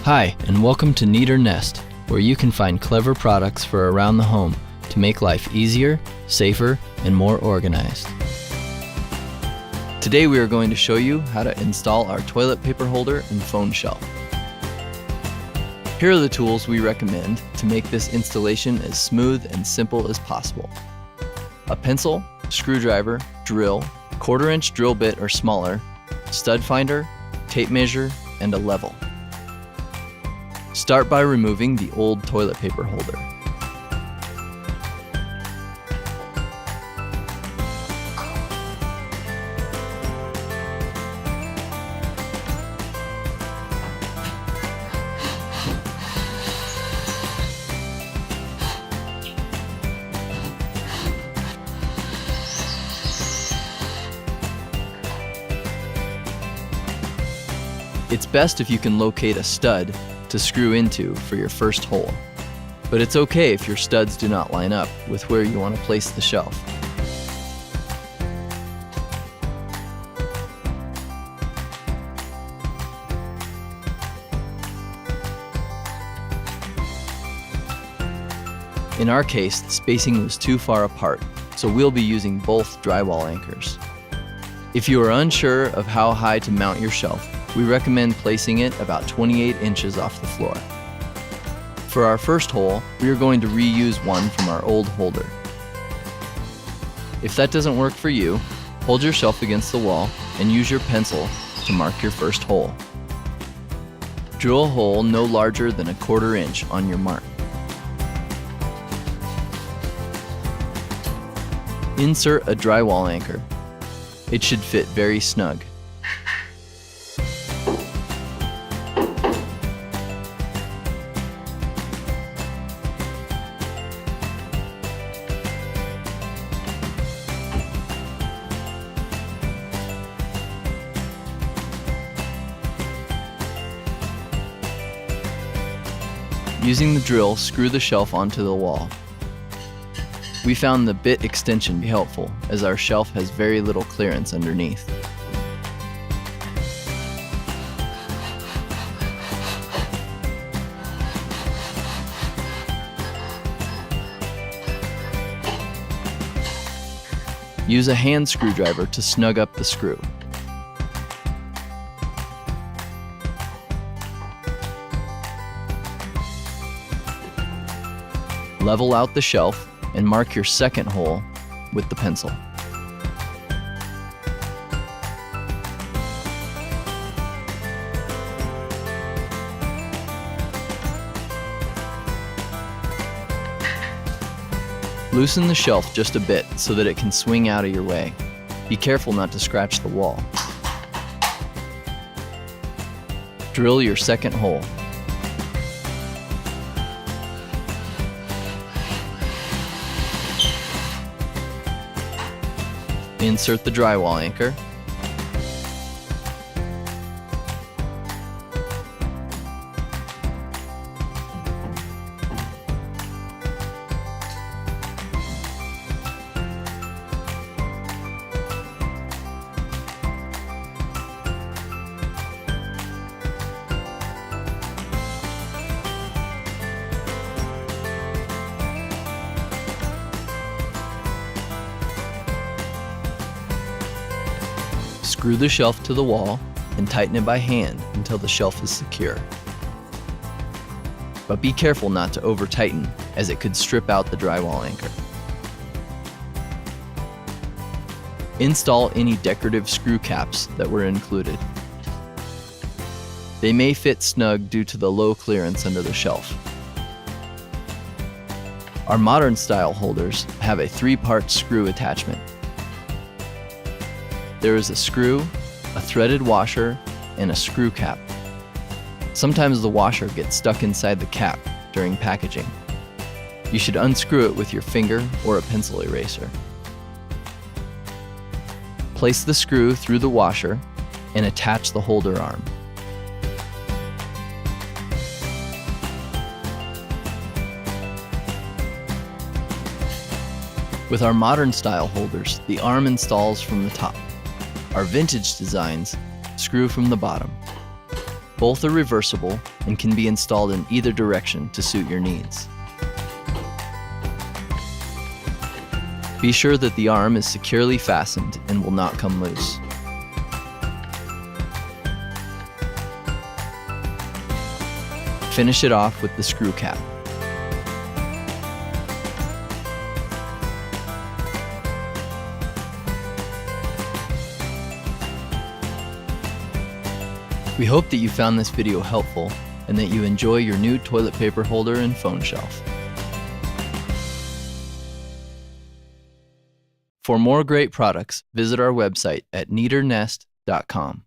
Hi, and welcome to Neater Nest, where you can find clever products for around the home to make life easier, safer, and more organized. Today we are going to show you how to install our toilet paper holder and phone shelf. Here are the tools we recommend to make this installation as smooth and simple as possible. A pencil, screwdriver, drill, 1/4-inch drill bit or smaller, stud finder, tape measure, and a level. Start by removing the old toilet paper holder. It's best if you can locate a stud to screw into for your first hole, but it's okay if your studs do not line up with where you want to place the shelf. In our case, the spacing was too far apart, so we'll be using both drywall anchors. If you are unsure of how high to mount your shelf, we recommend placing it about 28 inches off the floor. For our first hole, we are going to reuse one from our old holder. If that doesn't work for you, hold your shelf against the wall and use your pencil to mark your first hole. Drill a hole no larger than 1/4 inch on your mark. Insert a drywall anchor. It should fit very snug. Using the drill, screw the shelf onto the wall. We found the bit extension to be helpful, as our shelf has very little clearance underneath. Use a hand screwdriver to snug up the screw. Level out the shelf and mark your second hole with the pencil. Loosen the shelf just a bit so that it can swing out of your way. Be careful not to scratch the wall. Drill your second hole. Insert the drywall anchor. Screw the shelf to the wall and tighten it by hand until the shelf is secure. But be careful not to over-tighten, as it could strip out the drywall anchor. Install any decorative screw caps that were included. They may fit snug due to the low clearance under the shelf. Our modern style holders have a 3-part screw attachment. There is a screw, a threaded washer, and a screw cap. Sometimes the washer gets stuck inside the cap during packaging. You should unscrew it with your finger or a pencil eraser. Place the screw through the washer and attach the holder arm. With our modern style holders, the arm installs from the top. Our vintage designs screw from the bottom. Both are reversible and can be installed in either direction to suit your needs. Be sure that the arm is securely fastened and will not come loose. Finish it off with the screw cap. We hope that you found this video helpful and that you enjoy your new toilet paper holder and phone shelf. For more great products, visit our website at neaternest.com.